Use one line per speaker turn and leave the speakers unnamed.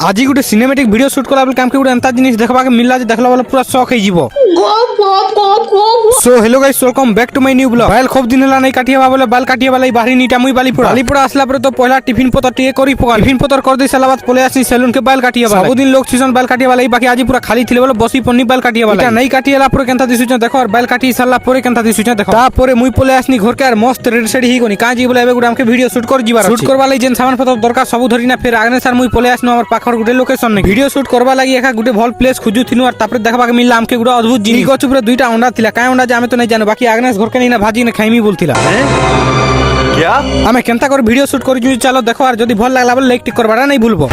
আজি গোটে cinematic video shoot কলা বেলে কামকে গোটে এন্তা জিনিস দেখবাকে মিললা যে দেখলা বেলে পুরা শক হয়ে যাব। So hello guys, welcome back to my new blog. বাইল খুব দিন হলা নাই কাটিয়া বলে বাল কাটিয়া বালাই বাহির নিটা মুই বালিপুরা আসলা পরে তো পয়লা টিফিন পতর টিকে করি পকা টিফিন পতর কর দেই সালা বাদ পলে আসি সেলুন के बाल काटिया वाला सबदिन लोग सीजन बाल काटिया वाला बाकी आज पूरा खाली थिले बोले बसी पन्नी बाल काटिया वाला এটা নাই কাটিয়ালা পরে কেনতা দিছু দেখো আর বাল কাটি সালা পরে কেনতা দিছু দেখো তারপরে মুই পলে আসনি ঘর কে আর মস্ত রেডি সেডি হি গনি কাজি বলে এবে গুড়া আমকে ভিডিও শুট কর জিবার শুট করবা লাগি যেন সামান পত্র দরকার সব ধরি না ফের আগনে স্যার মুই পলে আসনো আমার পাখর গুটে লোকেশন নে ভিডিও শুট করবা লাগি একা গুটে ভাল প্লেস খুঁজু থিনু আর তারপরে দেখবাকে মিললা আমকে গুড়া অদ্ভুত জিনিস গছ উপরে দুইটা অন্ডা থিলা কাই অন্ডা যে আমি তো নাই জানো বাকি আগনে ঘর কে নাই না ভাজি না খাইমি বলতিলা क्या আমি কেনতা করে ভিডিও শুট করি চলো দেখো আর যদি ভাল লাগলা বলে লাইক টিক করবাটা নাই ভুলবো।